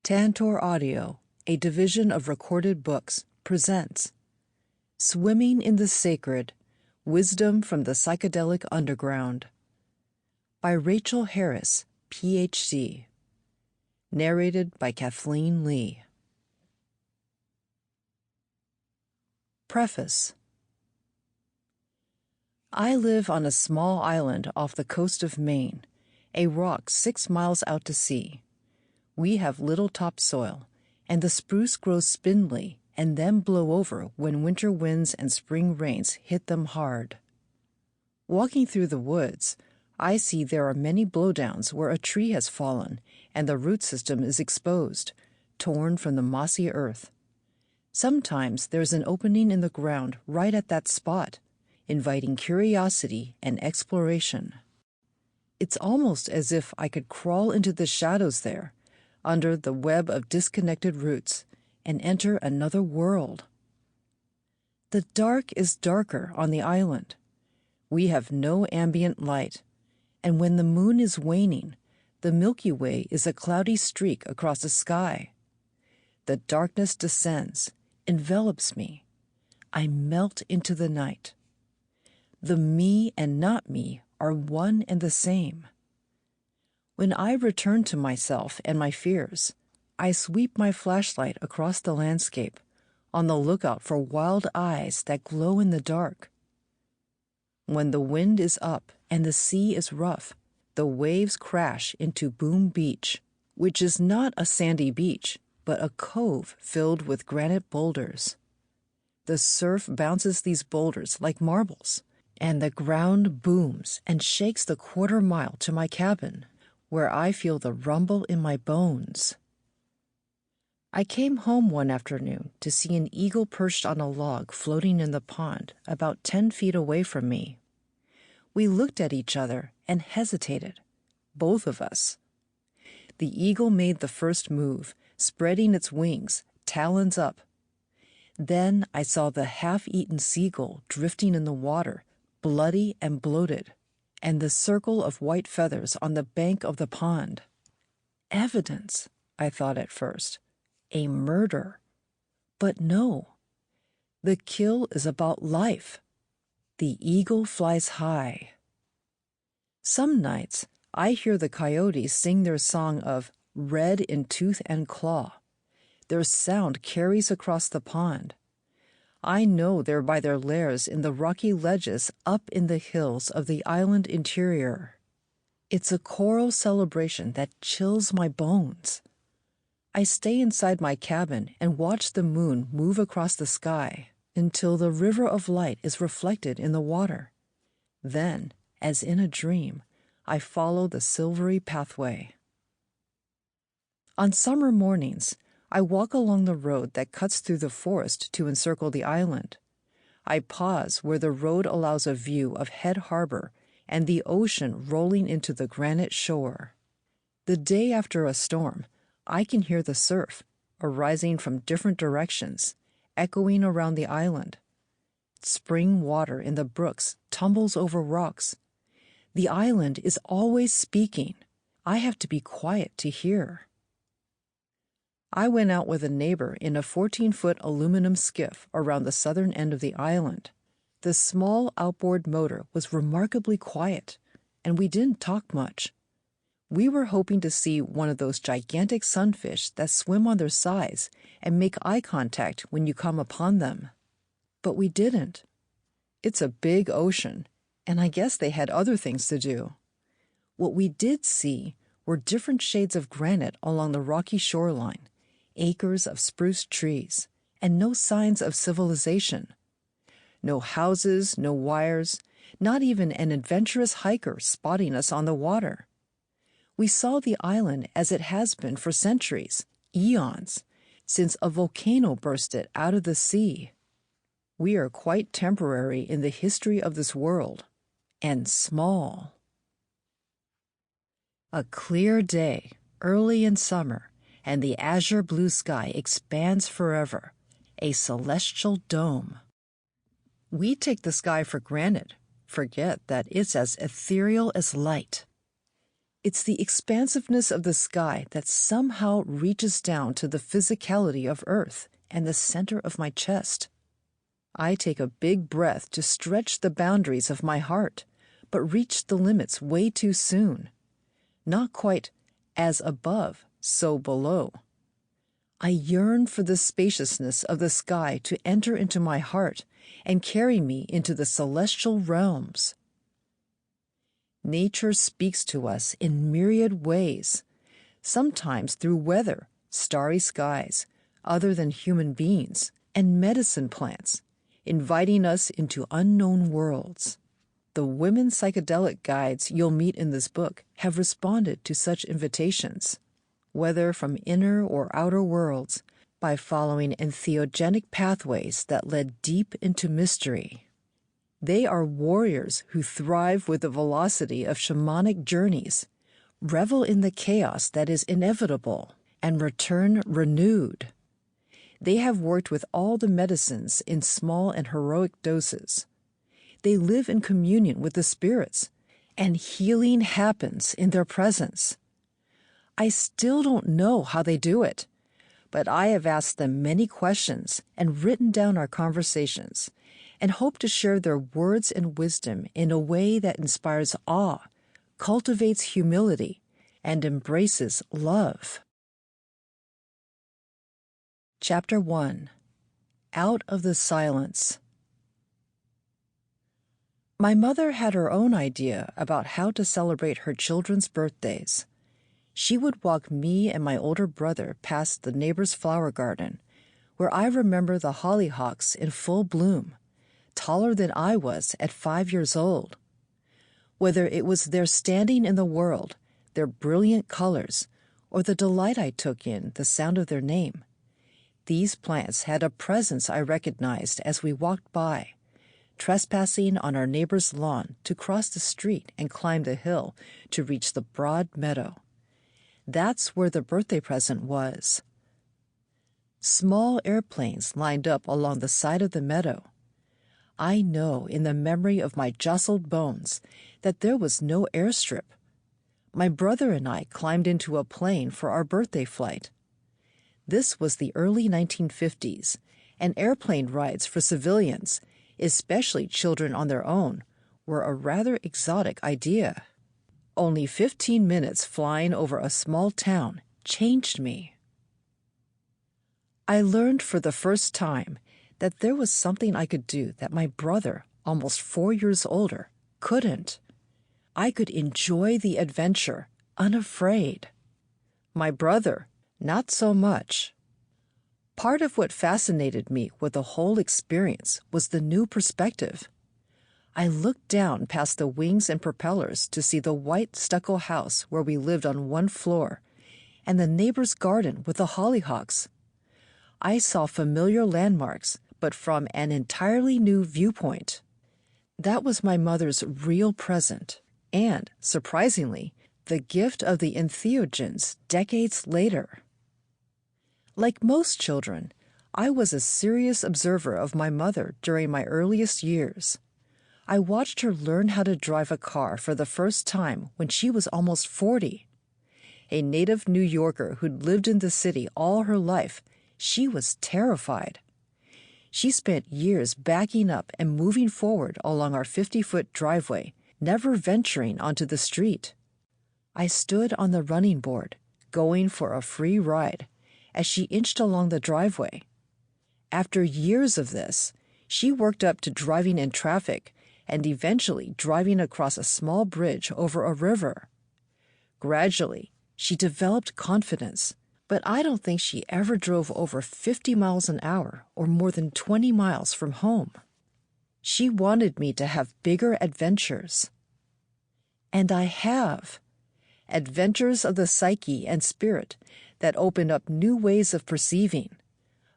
Tantor Audio, a division of Recorded Books, presents Swimming in the Sacred, Wisdom from the Psychedelic Underground by Rachel Harris, Ph.D. Narrated by Kathleen Li. Preface. I live on a small island off the coast of Maine, a rock 6 miles out to sea. We have little topsoil, and the spruce grows spindly and then blow over when winter winds and spring rains hit them hard. Walking through the woods, I see there are many blowdowns where a tree has fallen and the root system is exposed, torn from the mossy earth. Sometimes there's an opening in the ground right at that spot, inviting curiosity and exploration. It's almost as if I could crawl into the shadows there, under the web of disconnected roots, and enter another world. The dark is darker on the island. We have no ambient light, and when the moon is waning, the Milky Way is a cloudy streak across the sky. The darkness descends, envelops me. I melt into the night. The me and not me are one and the same. When I return to myself and my fears, I sweep my flashlight across the landscape, on the lookout for wild eyes that glow in the dark. When the wind is up and the sea is rough, the waves crash into Boom Beach, which is not a sandy beach, but a cove filled with granite boulders. The surf bounces these boulders like marbles, and the ground booms and shakes the quarter-mile to my cabin, where I feel the rumble in my bones. I came home one afternoon to see an eagle perched on a log floating in the pond about 10 feet away from me. We looked at each other and hesitated, both of us. The eagle made the first move, spreading its wings, talons up. Then I saw the half-eaten seagull drifting in the water, bloody and bloated, and the circle of white feathers on the bank of the pond. Evidence, I thought at first. A murder. But no. The kill is about life. The eagle flies high. Some nights, I hear the coyotes sing their song of red in tooth and claw. Their sound carries across the pond. I know they're by their lairs in the rocky ledges up in the hills of the island interior. It's a choral celebration that chills my bones. I stay inside my cabin and watch the moon move across the sky until the river of light is reflected in the water. Then, as in a dream, I follow the silvery pathway. On summer mornings, I walk along the road that cuts through the forest to encircle the island. I pause where the road allows a view of Head Harbor and the ocean rolling into the granite shore. The day after a storm, I can hear the surf, arising from different directions, echoing around the island. Spring water in the brooks tumbles over rocks. The island is always speaking. I have to be quiet to hear. I went out with a neighbor in a 14-foot aluminum skiff around the southern end of the island. The small outboard motor was remarkably quiet, and we didn't talk much. We were hoping to see one of those gigantic sunfish that swim on their sides and make eye contact when you come upon them. But we didn't. It's a big ocean, and I guess they had other things to do. What we did see were different shades of granite along the rocky shoreline, acres of spruce trees, and no signs of civilization. No houses, no wires, not even an adventurous hiker spotting us on the water. We saw the island as it has been for centuries, eons, since a volcano burst it out of the sea. We are quite temporary in the history of this world, and small. A clear day, early in summer, and the azure blue sky expands forever, a celestial dome. We take the sky for granted, forget that it's as ethereal as light. It's the expansiveness of the sky that somehow reaches down to the physicality of Earth and the center of my chest. I take a big breath to stretch the boundaries of my heart, but reach the limits way too soon. Not quite as above, so below. I yearn for the spaciousness of the sky to enter into my heart and carry me into the celestial realms. Nature speaks to us in myriad ways, sometimes through weather, starry skies, other than human beings, and medicine plants, inviting us into unknown worlds. The women psychedelic guides you'll meet in this book have responded to such invitations, whether from inner or outer worlds, by following entheogenic pathways that led deep into mystery. They are warriors who thrive with the velocity of shamanic journeys, revel in the chaos that is inevitable, and return renewed. They have worked with all the medicines in small and heroic doses. They live in communion with the spirits, and healing happens in their presence. I still don't know how they do it, but I have asked them many questions and written down our conversations, and hope to share their words and wisdom in a way that inspires awe, cultivates humility, and embraces love. Chapter 1. Out of the Silence. My mother had her own idea about how to celebrate her children's birthdays. She would walk me and my older brother past the neighbor's flower garden, where I remember the hollyhocks in full bloom, taller than I was at 5 years old. Whether it was their standing in the world, their brilliant colors, or the delight I took in the sound of their name, these plants had a presence I recognized as we walked by, trespassing on our neighbor's lawn to cross the street and climb the hill to reach the broad meadow. That's where the birthday present was. Small airplanes lined up along the side of the meadow. I know in the memory of my jostled bones that there was no airstrip. My brother and I climbed into a plane for our birthday flight. This was the early 1950s, and airplane rides for civilians, especially children on their own, were a rather exotic idea. Only 15 minutes flying over a small town changed me. I learned for the first time that there was something I could do that my brother, almost 4 years older, couldn't. I could enjoy the adventure, unafraid. My brother, not so much. Part of what fascinated me with the whole experience was the new perspective. I looked down past the wings and propellers to see the white stucco house where we lived on one floor, and the neighbor's garden with the hollyhocks. I saw familiar landmarks, but from an entirely new viewpoint. That was my mother's real present, and, surprisingly, the gift of the entheogens decades later. Like most children, I was a serious observer of my mother during my earliest years. I watched her learn how to drive a car for the first time when she was almost 40. A native New Yorker who'd lived in the city all her life, she was terrified. She spent years backing up and moving forward along our 50-foot driveway, never venturing onto the street. I stood on the running board, going for a free ride, as she inched along the driveway. After years of this, she worked up to driving in traffic and eventually driving across a small bridge over a river. Gradually, she developed confidence, but I don't think she ever drove over 50 miles an hour or more than 20 miles from home. She wanted me to have bigger adventures. And I have. Adventures of the psyche and spirit that open up new ways of perceiving,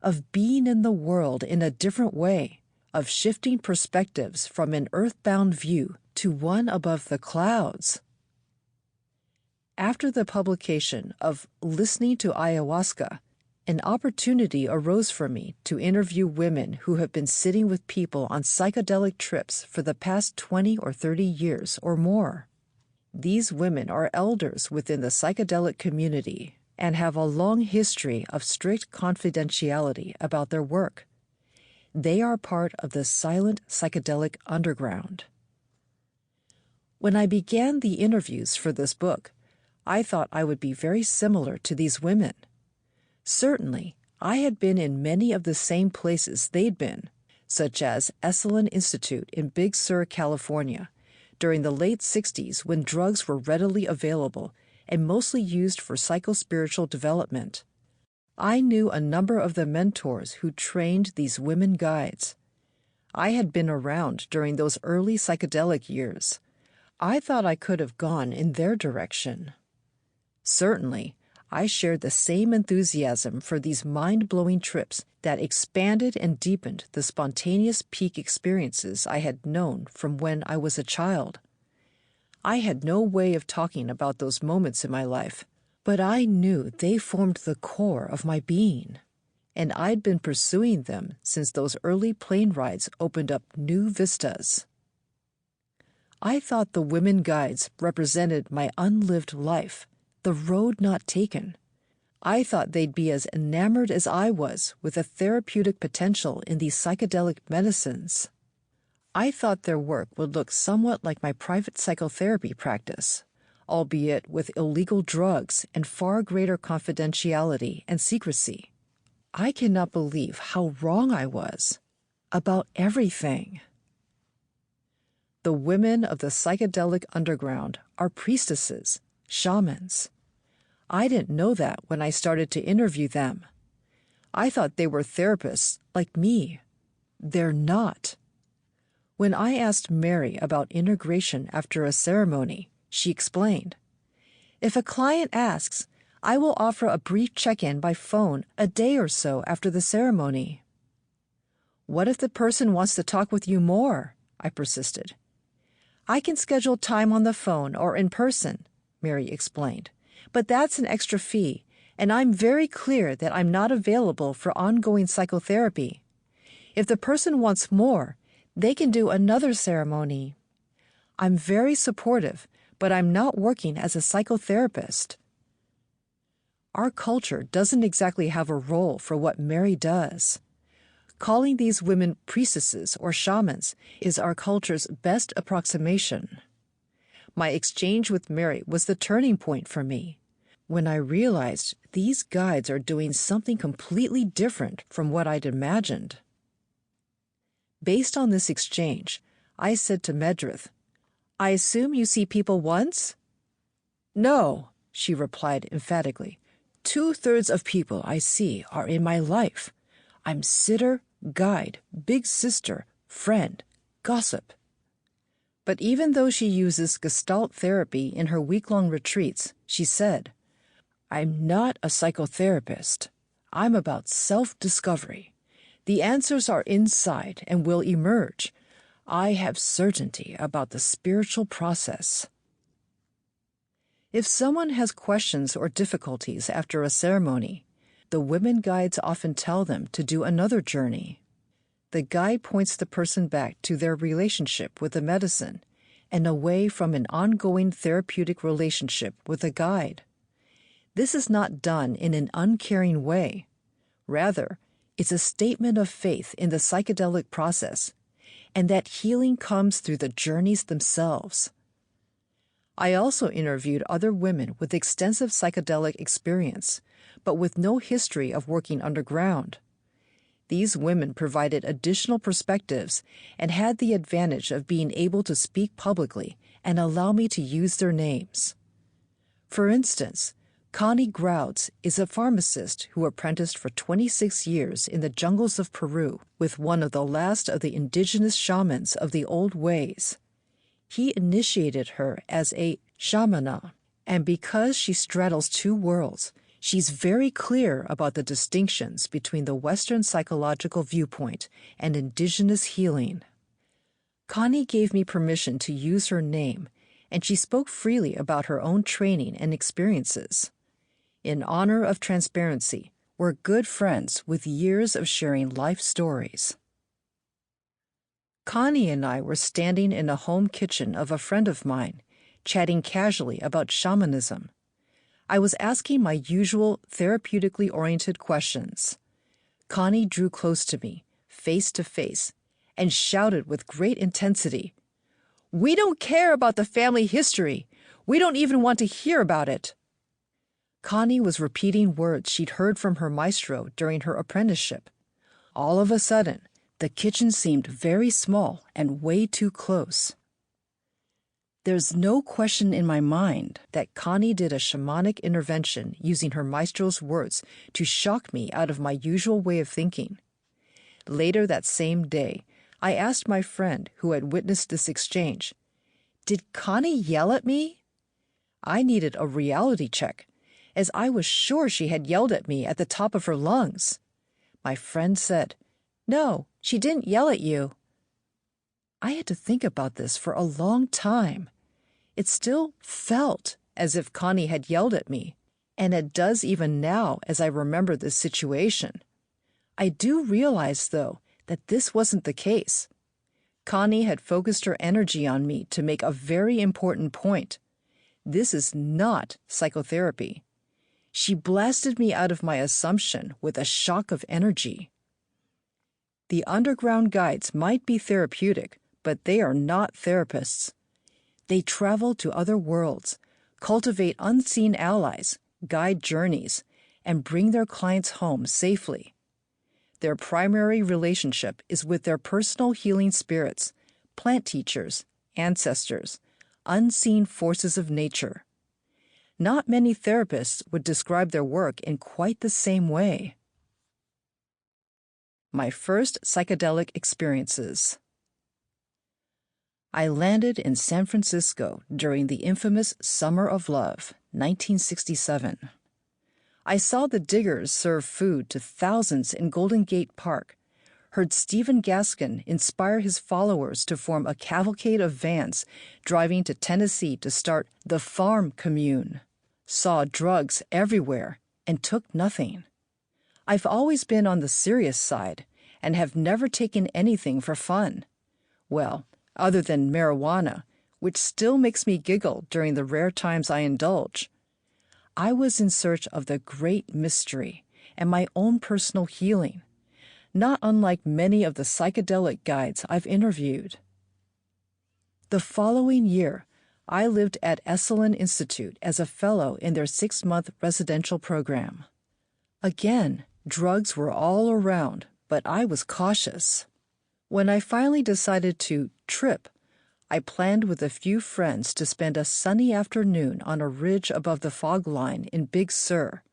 of being in the world in a different way, of shifting perspectives from an earthbound view to one above the clouds. After the publication of Listening to Ayahuasca, an opportunity arose for me to interview women who have been sitting with people on psychedelic trips for the past 20 or 30 years or more. These women are elders within the psychedelic community and have a long history of strict confidentiality about their work. They are part of the silent psychedelic underground. When I began the interviews for this book, I thought I would be very similar to these women. Certainly, I had been in many of the same places they'd been, such as Esalen Institute in Big Sur, California, during the late 60s when drugs were readily available and mostly used for psychospiritual development. I knew a number of the mentors who trained these women guides. I had been around during those early psychedelic years. I thought I could have gone in their direction. Certainly, I shared the same enthusiasm for these mind-blowing trips that expanded and deepened the spontaneous peak experiences I had known from when I was a child. I had no way of talking about those moments in my life, but I knew they formed the core of my being, and I'd been pursuing them since those early plane rides opened up new vistas. I thought the women guides represented my unlived life, the road not taken. I thought they'd be as enamored as I was with the therapeutic potential in these psychedelic medicines. I thought their work would look somewhat like my private psychotherapy practice, albeit with illegal drugs and far greater confidentiality and secrecy. I cannot believe how wrong I was about everything. The women of the psychedelic underground are priestesses, shamans. I didn't know that when I started to interview them. I thought they were therapists like me. They're not. When I asked Mary about integration after a ceremony, she explained, "If a client asks, I will offer a brief check-in by phone a day or so after the ceremony." "What if the person wants to talk with you more?" I persisted. "I can schedule time on the phone or in person," Mary explained, "but that's an extra fee, and I'm very clear that I'm not available for ongoing psychotherapy. If the person wants more, they can do another ceremony. I'm very supportive, but I'm not working as a psychotherapist." Our culture doesn't exactly have a role for what Mary does. Calling these women priestesses or shamans is our culture's best approximation. My exchange with Mary was the turning point for me, when I realized these guides are doing something completely different from what I'd imagined. Based on this exchange, I said to Medrith, "I assume you see people once?" "No," she replied emphatically. "2/3 of people I see are in my life. I'm sitter, guide, big sister, friend, gossip." But even though she uses Gestalt therapy in her week-long retreats, she said, "I'm not a psychotherapist. I'm about self-discovery. The answers are inside and will emerge. I have certainty about the spiritual process." If someone has questions or difficulties after a ceremony, the women guides often tell them to do another journey. The guide points the person back to their relationship with the medicine and away from an ongoing therapeutic relationship with the guide. This is not done in an uncaring way. Rather, it's a statement of faith in the psychedelic process, and that healing comes through the journeys themselves. I also interviewed other women with extensive psychedelic experience, but with no history of working underground. These women provided additional perspectives and had the advantage of being able to speak publicly and allow me to use their names. For instance, Connie Grouds is a pharmacist who apprenticed for 26 years in the jungles of Peru with one of the last of the indigenous shamans of the old ways. He initiated her as a shamana, and because she straddles two worlds, she's very clear about the distinctions between the Western psychological viewpoint and indigenous healing. Connie gave me permission to use her name, and she spoke freely about her own training and experiences. In honor of transparency, we're good friends with years of sharing life stories. Connie and I were standing in a home kitchen of a friend of mine, chatting casually about shamanism. I was asking my usual therapeutically oriented questions. Connie drew close to me, face to face, and shouted with great intensity, "We don't care about the family history. We don't even want to hear about it." Connie was repeating words she'd heard from her maestro during her apprenticeship. All of a sudden, the kitchen seemed very small and way too close. There's no question in my mind that Connie did a shamanic intervention using her maestro's words to shock me out of my usual way of thinking. Later that same day, I asked my friend who had witnessed this exchange, "Did Connie yell at me?" I needed a reality check, as I was sure she had yelled at me at the top of her lungs. My friend said, "No, she didn't yell at you." I had to think about this for a long time. It still felt as if Connie had yelled at me, and it does even now as I remember this situation. I do realize, though, that this wasn't the case. Connie had focused her energy on me to make a very important point. This is not psychotherapy. She blasted me out of my assumption with a shock of energy. The underground guides might be therapeutic, but they are not therapists. They travel to other worlds, cultivate unseen allies, guide journeys, and bring their clients home safely. Their primary relationship is with their personal healing spirits, plant teachers, ancestors, unseen forces of nature. Not many therapists would describe their work in quite the same way. My first psychedelic experiences. I landed in San Francisco during the infamous Summer of Love, 1967. I saw the Diggers serve food to thousands in Golden Gate Park, heard Stephen Gaskin inspire his followers to form a cavalcade of vans driving to Tennessee to start the Farm Commune, saw drugs everywhere, and took nothing. I've always been on the serious side and have never taken anything for fun. Well, other than marijuana, which still makes me giggle during the rare times I indulge. I was in search of the great mystery and my own personal healing, not unlike many of the psychedelic guides I've interviewed. The following year, I lived at Esalen Institute as a fellow in their 6-month residential program. Again, drugs were all around, but I was cautious. When I finally decided to trip, I planned with a few friends to spend a sunny afternoon on a ridge above the fog line in Big Sur.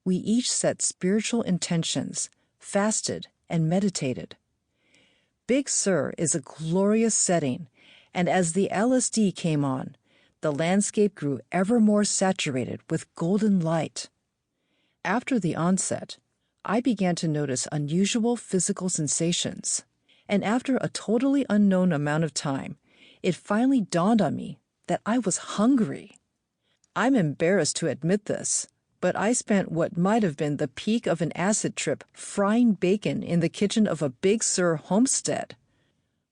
We each set spiritual intentions, fasted, and meditated. Big Sur is a glorious setting, and as the LSD came on, the landscape grew ever more saturated with golden light. After the onset, I began to notice unusual physical sensations, and after a totally unknown amount of time, it finally dawned on me that I was hungry. I'm embarrassed to admit this, but I spent what might have been the peak of an acid trip frying bacon in the kitchen of a Big Sur homestead.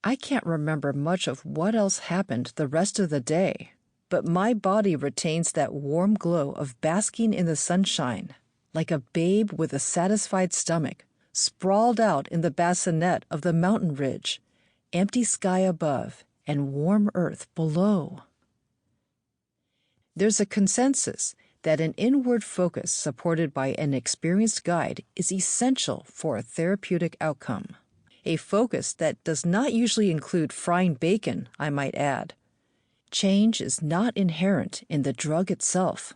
I can't remember much of what else happened the rest of the day, but my body retains that warm glow of basking in the sunshine, like a babe with a satisfied stomach, sprawled out in the bassinet of the mountain ridge, empty sky above and warm earth below. There's a consensus that an inward focus supported by an experienced guide is essential for a therapeutic outcome. A focus that does not usually include frying bacon, I might add. Change is not inherent in the drug itself.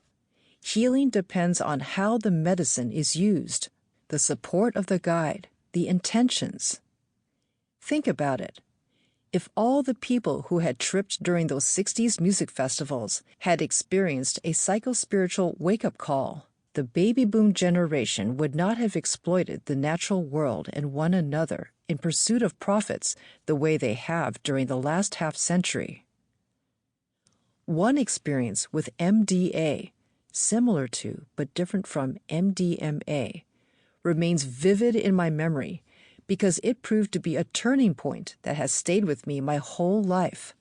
Healing depends on how the medicine is used, the support of the guide, the intentions. Think about it. If all the people who had tripped during those 60s music festivals had experienced a psychospiritual wake-up call, the baby boom generation would not have exploited the natural world and one another in pursuit of profits the way they have during the last half-century. One experience with MDA, similar to but different from MDMA, remains vivid in my memory because it proved to be a turning point that has stayed with me my whole life.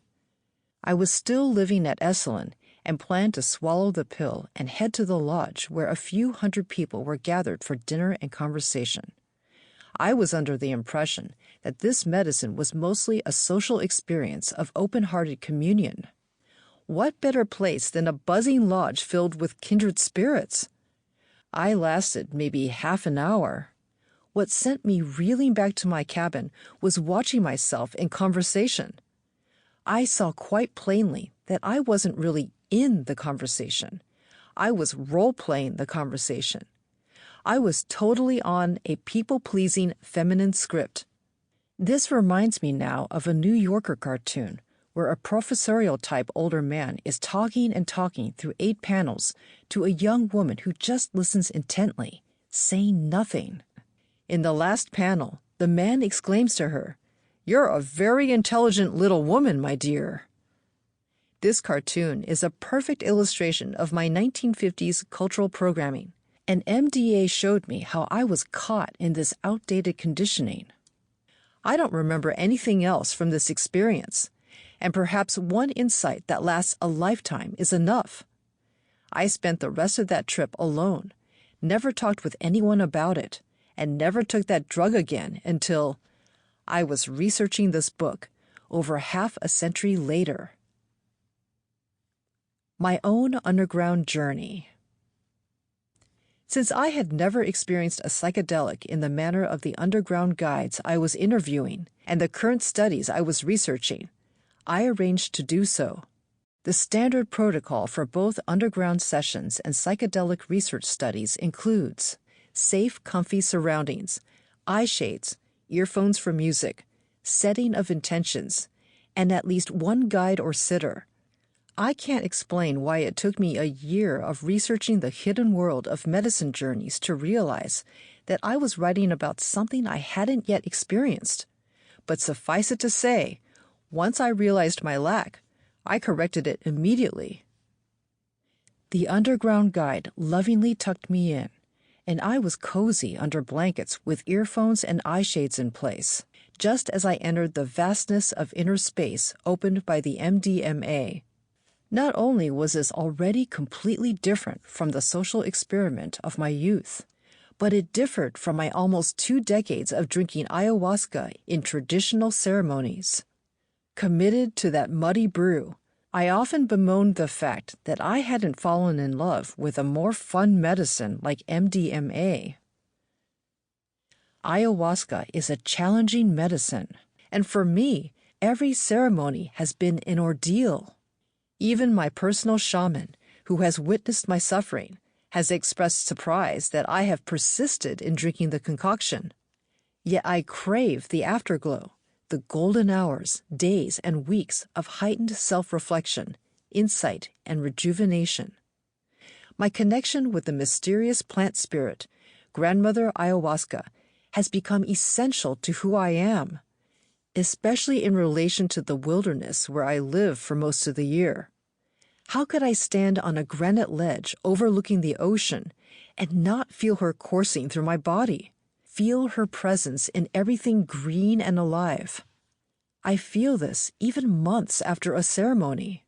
I was still living at Esalen and planned to swallow the pill and head to the lodge where a few hundred people were gathered for dinner and conversation. I was under the impression that this medicine was mostly a social experience of open-hearted communion. What better place than a buzzing lodge filled with kindred spirits? I lasted maybe half an hour. What sent me reeling back to my cabin was watching myself in conversation. I saw quite plainly that I wasn't really in the conversation. I was role-playing the conversation. I was totally on a people-pleasing feminine script. This reminds me now of a New Yorker cartoon where a professorial-type older man is talking and talking through 8 panels to a young woman who just listens intently, saying nothing. In the last panel, the man exclaims to her, "You're a very intelligent little woman, my dear." This cartoon is a perfect illustration of my 1950s cultural programming, and MDA showed me how I was caught in this outdated conditioning. I don't remember anything else from this experience, and perhaps one insight that lasts a lifetime is enough. I spent the rest of that trip alone, never talked with anyone about it, and never took that drug again until I was researching this book over half a century later. My own underground journey. Since I had never experienced a psychedelic in the manner of the underground guides I was interviewing and the current studies I was researching, I arranged to do so. The standard protocol for both underground sessions and psychedelic research studies includes safe, comfy surroundings, eye shades, earphones for music, setting of intentions, and at least one guide or sitter. I can't explain why it took me a year of researching the hidden world of medicine journeys to realize that I was writing about something I hadn't yet experienced. But suffice it to say, once I realized my lack, I corrected it immediately. The underground guide lovingly tucked me in, and I was cozy under blankets with earphones and eye shades in place, just as I entered the vastness of inner space opened by the MDMA. Not only was this already completely different from the social experiment of my youth, but it differed from my almost 2 decades of drinking ayahuasca in traditional ceremonies. Committed to that muddy brew, I often bemoaned the fact that I hadn't fallen in love with a more fun medicine like MDMA. Ayahuasca is a challenging medicine, and for me, every ceremony has been an ordeal. Even my personal shaman, who has witnessed my suffering, has expressed surprise that I have persisted in drinking the concoction. Yet I crave the afterglow, the golden hours, days, and weeks of heightened self-reflection, insight, and rejuvenation. My connection with the mysterious plant spirit, Grandmother Ayahuasca, has become essential to who I am, especially in relation to the wilderness where I live for most of the year. How could I stand on a granite ledge overlooking the ocean and not feel her coursing through my body, feel her presence in everything green and alive? I feel this even months after a ceremony.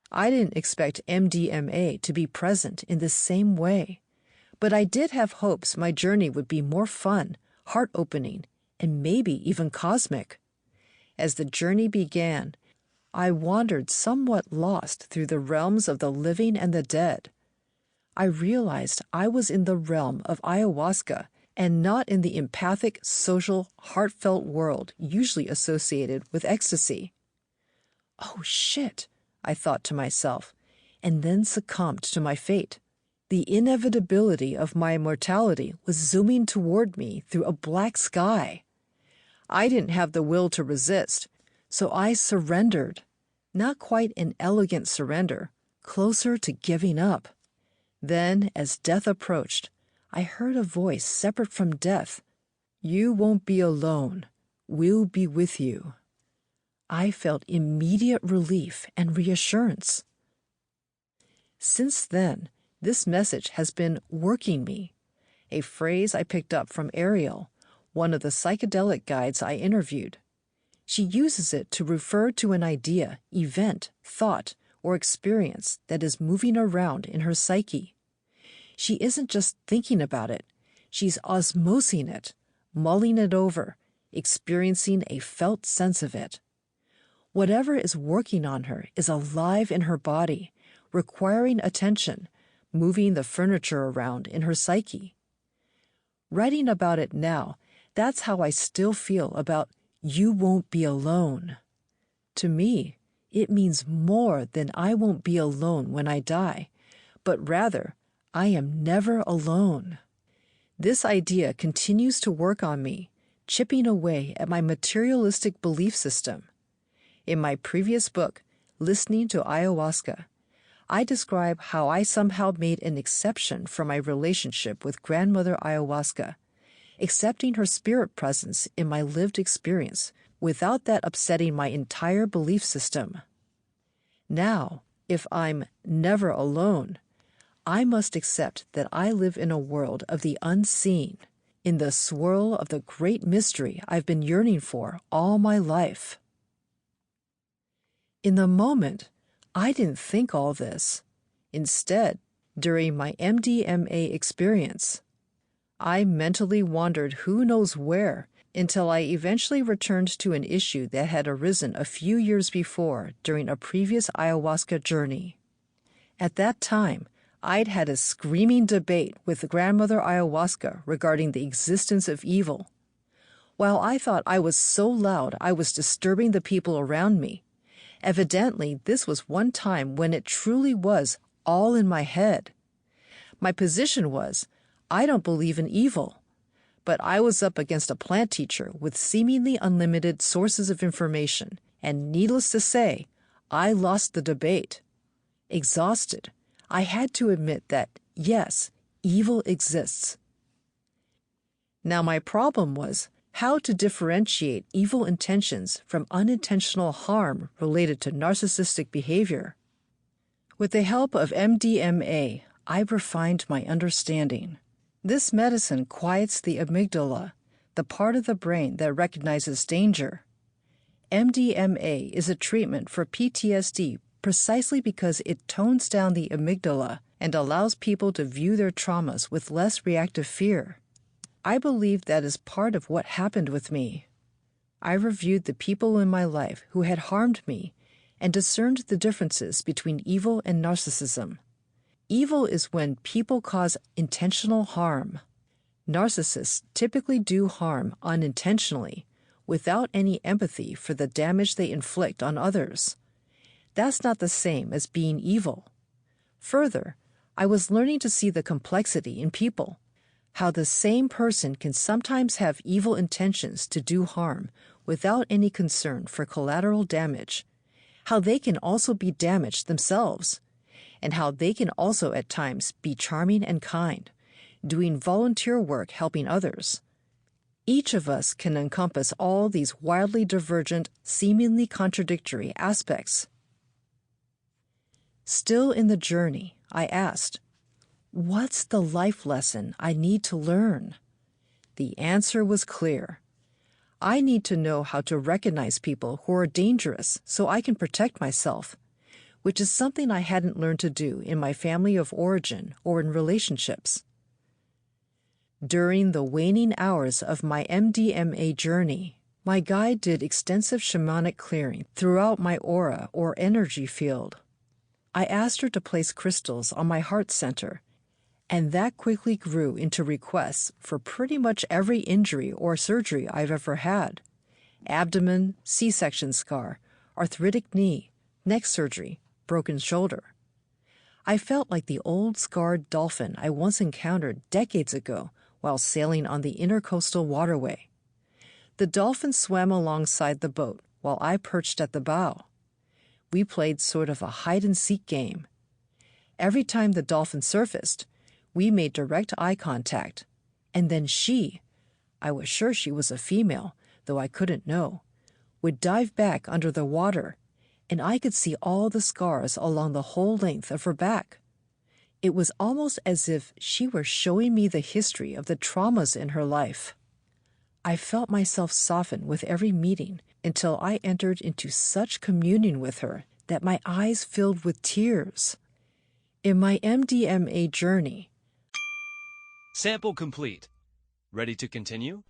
I didn't expect MDMA to be present in this same way, but I did have hopes my journey would be more fun, heart-opening, and maybe even cosmic. As the journey began, I wandered somewhat lost through the realms of the living and the dead. I realized I was in the realm of ayahuasca and not in the empathic, social, heartfelt world usually associated with ecstasy. Oh shit, I thought to myself, and then succumbed to my fate. The inevitability of my mortality was zooming toward me through a black sky. I didn't have the will to resist, so I surrendered. Not quite an elegant surrender, closer to giving up. Then, as death approached, I heard a voice separate from death. "You won't be alone. We'll be with you." I felt immediate relief and reassurance. Since then, this message has been working me, a phrase I picked up from Ariel, one of the psychedelic guides I interviewed. She uses it to refer to an idea, event, thought, or experience that is moving around in her psyche. She isn't just thinking about it, she's osmosing it, mulling it over, experiencing a felt sense of it. Whatever is working on her is alive in her body, requiring attention, moving the furniture around in her psyche. Writing about it now, that's how I still feel about "You won't be alone." To me, it means more than I won't be alone when I die, but rather, I am never alone. This idea continues to work on me, chipping away at my materialistic belief system. In my previous book, Listening to Ayahuasca, I describe how I somehow made an exception for my relationship with Grandmother Ayahuasca, accepting her spirit presence in my lived experience without that upsetting my entire belief system. Now, if I'm never alone, I must accept that I live in a world of the unseen, in the swirl of the great mystery I've been yearning for all my life. In the moment, I didn't think all this. Instead, during my MDMA experience, I mentally wandered who knows where until I eventually returned to an issue that had arisen a few years before during a previous ayahuasca journey. At that time, I'd had a screaming debate with Grandmother Ayahuasca regarding the existence of evil. While I thought I was so loud I was disturbing the people around me, evidently this was one time when it truly was all in my head. My position was, I don't believe in evil, but I was up against a plant teacher with seemingly unlimited sources of information, and needless to say, I lost the debate. Exhausted, I had to admit that, yes, evil exists. Now my problem was how to differentiate evil intentions from unintentional harm related to narcissistic behavior. With the help of MDMA, I refined my understanding. This medicine quiets the amygdala, the part of the brain that recognizes danger. MDMA is a treatment for PTSD precisely because it tones down the amygdala and allows people to view their traumas with less reactive fear. I believe that is part of what happened with me. I reviewed the people in my life who had harmed me and discerned the differences between evil and narcissism. Evil is when people cause intentional harm. Narcissists typically do harm unintentionally, without any empathy for the damage they inflict on others. That's not the same as being evil. Further, I was learning to see the complexity in people, how the same person can sometimes have evil intentions to do harm without any concern for collateral damage, how they can also be damaged themselves, and how they can also at times be charming and kind, doing volunteer work helping others. Each of us can encompass all these wildly divergent, seemingly contradictory aspects. Still in the journey, I asked, what's the life lesson I need to learn? The answer was clear. I need to know how to recognize people who are dangerous so I can protect myself, which is something I hadn't learned to do in my family of origin or in relationships. During the waning hours of my MDMA journey, my guide did extensive shamanic clearing throughout my aura or energy field. I asked her to place crystals on my heart center, and that quickly grew into requests for pretty much every injury or surgery I've ever had: abdomen, C-section scar, arthritic knee, neck surgery, broken shoulder. I felt like the old scarred dolphin I once encountered decades ago while sailing on the intercoastal waterway. The dolphin swam alongside the boat while I perched at the bow. We played sort of a hide-and-seek game. Every time the dolphin surfaced, we made direct eye contact, and then I was sure she was a female, though I couldn't know, would dive back under the water, and I could see all the scars along the whole length of her back. It was almost as if she were showing me the history of the traumas in her life. I felt myself soften with every meeting until I entered into such communion with her that my eyes filled with tears. In my MDMA journey, Sample complete. Ready to continue?